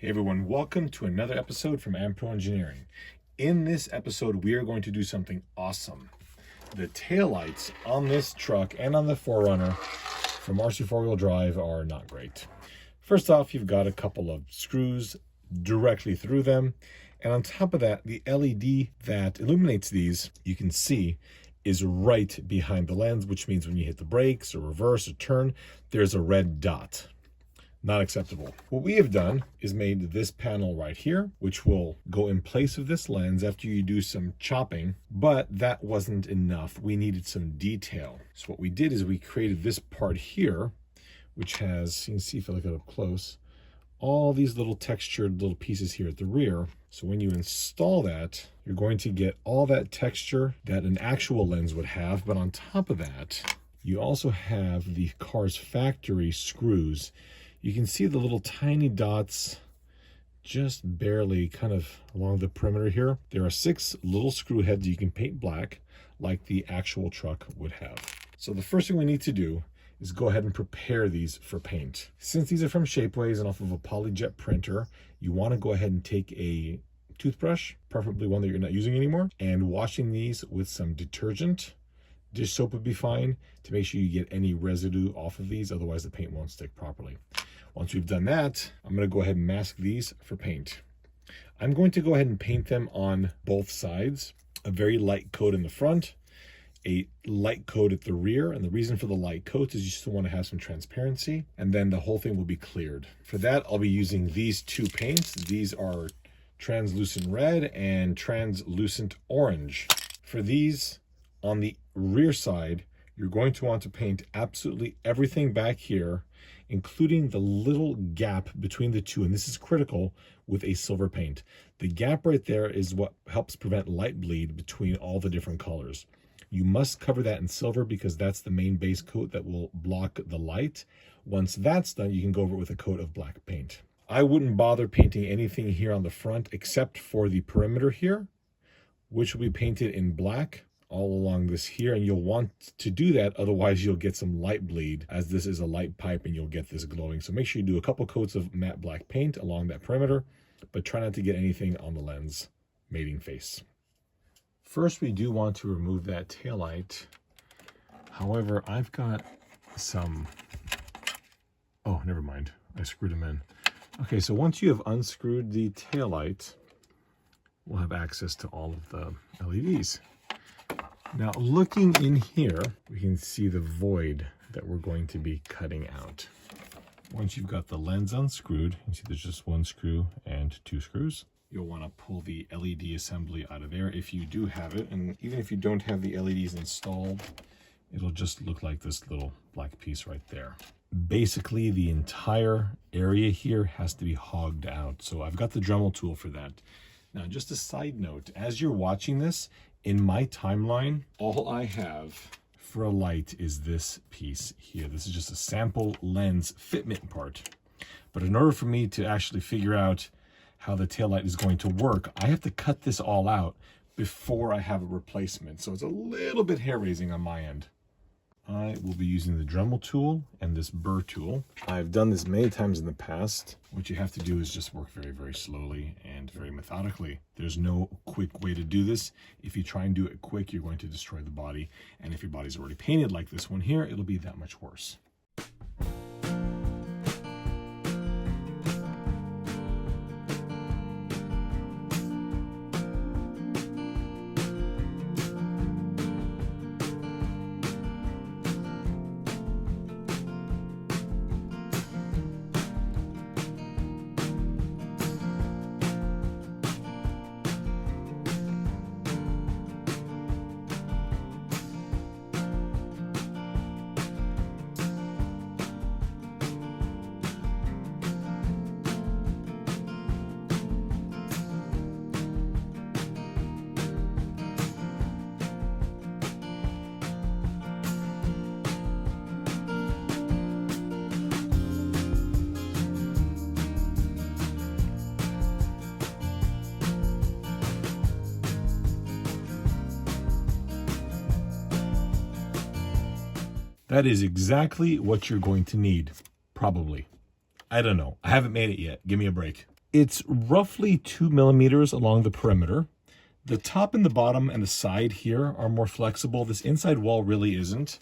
Hey everyone, welcome to another episode from Ampro Engineering. In this episode, we are going to do something awesome. The taillights on this truck and on the 4Runner from RC4WD drive are not great. First off, you've got a couple of screws directly through them. And on top of that, the LED that illuminates these, you can see, is right behind the lens, which means when you hit the brakes or reverse or turn, there's a red dot. Not acceptable. What we have done is made this panel right here, which will go in place of this lens after you do some chopping, but that wasn't enough. We needed some detail. So what we did is we created this part here, which has, you can see if I look it up close, all these little textured little pieces here at the rear. So when you install that, you're going to get all that texture that an actual lens would have, but on top of that, you also have the car's factory screws. You can see the little tiny dots just barely kind of along the perimeter here. There are 6 little screw heads you can paint black like the actual truck would have. So the first thing we need to do is go ahead and prepare these for paint. Since these are from Shapeways and off of a polyjet printer, you want to go ahead and take a toothbrush, preferably one that you're not using anymore, and washing these with some detergent. Dish soap would be fine to make sure you get any residue off of these, otherwise the paint won't stick properly. Once we've done that, I'm going to go ahead and mask these for paint. I'm going to go ahead and paint them on both sides. A very light coat in the front, a light coat at the rear, and the reason for the light coat is you still want to have some transparency, and then the whole thing will be cleared. For that, I'll be using these 2 paints. These are translucent red and translucent orange. For these, on the rear side, you're going to want to paint absolutely everything back here, including the little gap between the two, and this is critical with a silver paint. The gap right there is what helps prevent light bleed between all the different colors. You must cover that in silver because that's the main base coat that will block the light. Once that's done, you can go over it with a coat of black paint. I wouldn't bother painting anything here on the front except for the perimeter here, which will be painted in black all along this here, and you'll want to do that, otherwise you'll get some light bleed, as this is a light pipe and you'll get this glowing. So make sure you do a couple coats of matte black paint along that perimeter, but try not to get anything on the lens mating face. First, we do want to remove that taillight. However, I've got some, oh, never mind, I screwed them in. Okay, so once you have unscrewed the taillight, we'll have access to all of the LEDs. Now, looking in here, we can see the void that we're going to be cutting out. Once you've got the lens unscrewed, you see there's just 1 screw and 2 screws. You'll want to pull the LED assembly out of there if you do have it. And even if you don't have the LEDs installed, it'll just look like this little black piece right there. Basically, the entire area here has to be hogged out. So I've got the Dremel tool for that. Now, just a side note, as you're watching this, in my timeline, all I have for a light is this piece here. This is just a sample lens fitment part. But in order for me to actually figure out how the taillight is going to work, I have to cut this all out before I have a replacement. So it's a little bit hair-raising on my end. I will be using the Dremel tool and this burr tool. I've done this many times in the past. What you have to do is just work very, very slowly and very methodically. There's no quick way to do this. If you try and do it quick, you're going to destroy the body. And if your body's already painted like this one here, it'll be that much worse. That is exactly what you're going to need, probably. I don't know. I haven't made it yet. Give me a break. It's roughly 2 millimeters along the perimeter. The top and the bottom and the side here are more flexible. This inside wall really isn't.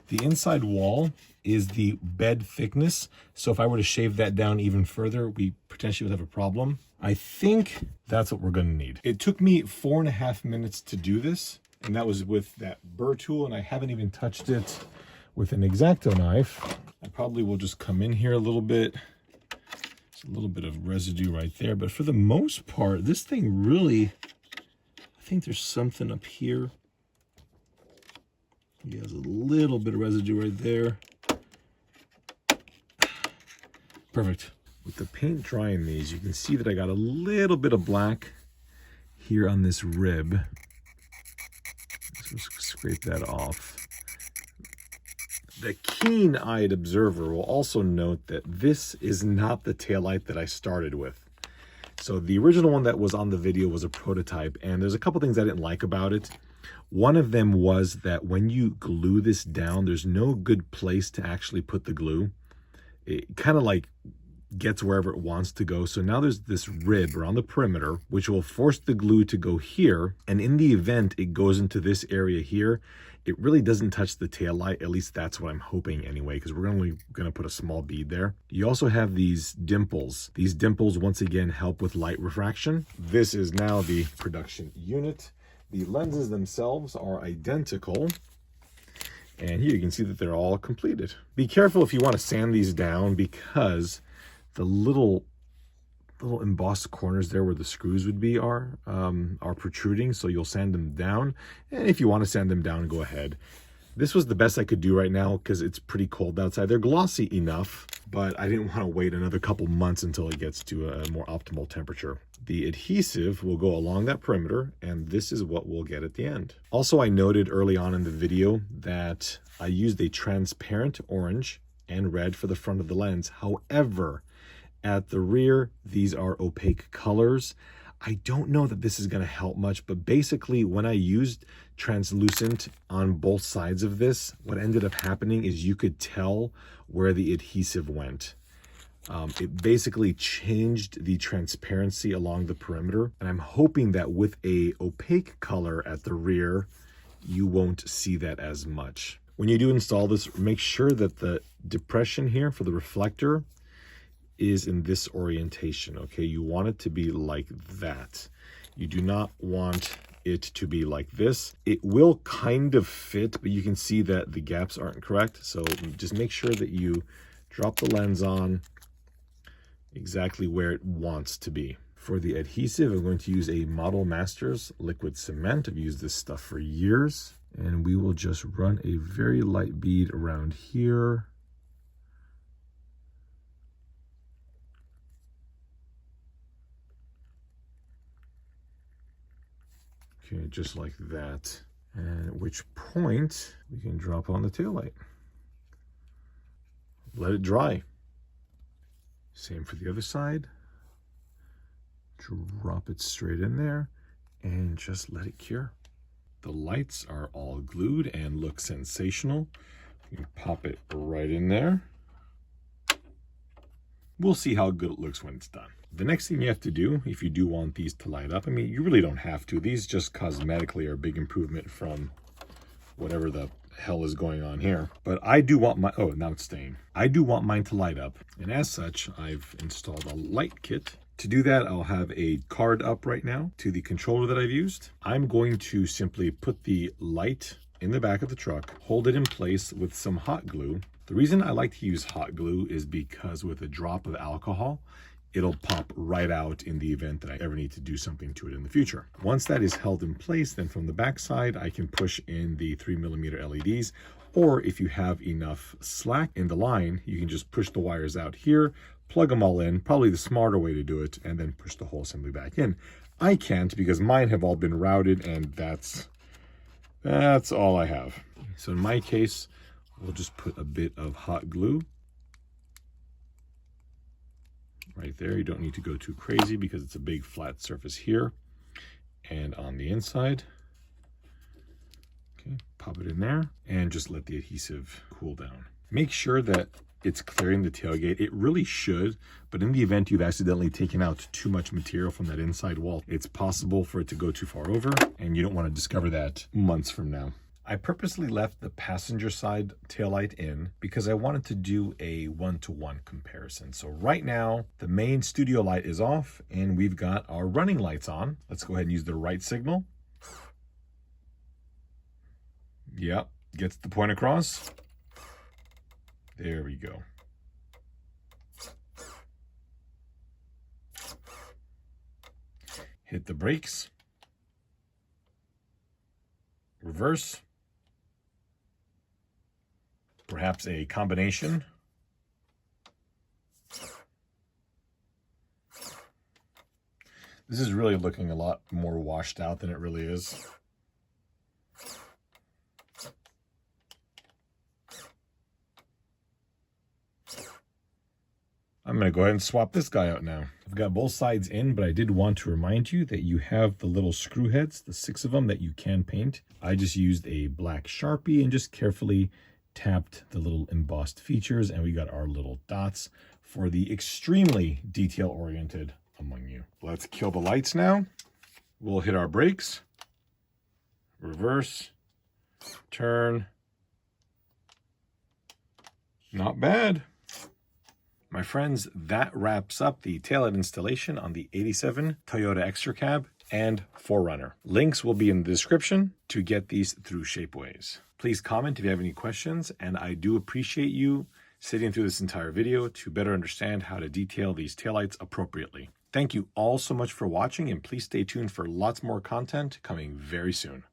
The inside wall is the bed thickness. So if I were to shave that down even further, we potentially would have a problem. I think that's what we're gonna need. It took me 4.5 minutes to do this, and that was with that burr tool, and I haven't even touched it with an X-Acto knife. I probably will just come in here a little bit. There's a little bit of residue right there, but for the most part, this thing really, I think there's something up here. He has a little bit of residue right there. Perfect. With the paint drying these, you can see that I got a little bit of black here on this rib. Let's scrape that off. The keen-eyed observer will also note that this is not the taillight that I started with. So the original one that was on the video was a prototype, and there's a couple things I didn't like about it. One of them was that when you glue this down, there's no good place to actually put the glue. It kind of like gets wherever it wants to go. So now there's this rib around the perimeter, which will force the glue to go here. And in the event it goes into this area here, it really doesn't touch the tail light. At least that's what I'm hoping anyway, because we're only going to put a small bead there. You also have these dimples. These dimples, once again, help with light refraction. This is now the production unit. The lenses themselves are identical. And here you can see that they're all completed. Be careful if you want to sand these down, because the little embossed corners there where the screws would be are protruding, so you'll sand them down. And if you want to sand them down, go ahead. This was the best I could do right now because it's pretty cold outside. They're glossy enough, but I didn't want to wait another couple months until it gets to a more optimal temperature. The adhesive will go along that perimeter, and this is what we'll get at the end. Also, I noted early on in the video that I used a transparent orange and red for the front of the lens. However, at the rear, these are opaque colors. I don't know that this is going to help much, but basically when I used translucent on both sides of this, what ended up happening is you could tell where the adhesive went. It basically changed the transparency along the perimeter, and I'm hoping that with a opaque color at the rear, you won't see that as much. When you do install this, make sure that the depression here for the reflector is in this orientation, okay? You want it to be like that. You do not want it to be like this. It will kind of fit, but you can see that the gaps aren't correct. So just make sure that you drop the lens on exactly where it wants to be. For the adhesive, I'm going to use a Model Masters liquid cement. I've used this stuff for years. And we will just run a very light bead around here. Okay, just like that. And at which point we can drop on the taillight. Let it dry. Same for the other side. Drop it straight in there and just let it cure. The lights are all glued and look sensational. You can pop it right in there. We'll see how good it looks when it's done. The next thing you have to do, if you do want these to light up, I mean, you really don't have to. These just cosmetically are a big improvement from whatever the hell is going on here. But I do want my, oh, now it's staying. I do want mine to light up. And as such, I've installed a light kit. To do that, I'll have a card up right now to the controller that I've used. I'm going to simply put the light in the back of the truck, hold it in place with some hot glue. The reason I like to use hot glue is because with a drop of alcohol, it'll pop right out in the event that I ever need to do something to it in the future. Once that is held in place, then from the back side, I can push in the 3mm LEDs, or if you have enough slack in the line, you can just push the wires out here, plug them all in, probably the smarter way to do it, and then push the whole assembly back in. I can't because mine have all been routed, and that's all I have. So in my case, we'll just put a bit of hot glue right there. You don't need to go too crazy because it's a big flat surface here and on the inside. Okay, pop it in there and just let the adhesive cool down. Make sure that it's clearing the tailgate. It really should, but in the event you've accidentally taken out too much material from that inside wall, it's possible for it to go too far over, and you don't want to discover that months from now. I purposely left the passenger side taillight in because I wanted to do a one-to-one comparison. So right now, the main studio light is off and we've got our running lights on. Let's go ahead and use the right signal. Yep, gets the point across. There we go. Hit the brakes. Reverse. Perhaps a combination. This is really looking a lot more washed out than it really is. I'm going to go ahead and swap this guy out now. I've got both sides in, but I did want to remind you that you have the little screw heads, the 6 of them that you can paint. I just used a black Sharpie and just carefully tapped the little embossed features, and we got our little dots for the extremely detail-oriented among you. Let's kill the lights now. We'll hit our brakes, reverse, turn. Not bad. My friends, that wraps up the taillight installation on the 87 Toyota XtraCab and 4Runner. Links will be in the description to get these through Shapeways. Please comment if you have any questions, and I do appreciate you sitting through this entire video to better understand how to detail these taillights appropriately. Thank you all so much for watching, and please stay tuned for lots more content coming very soon.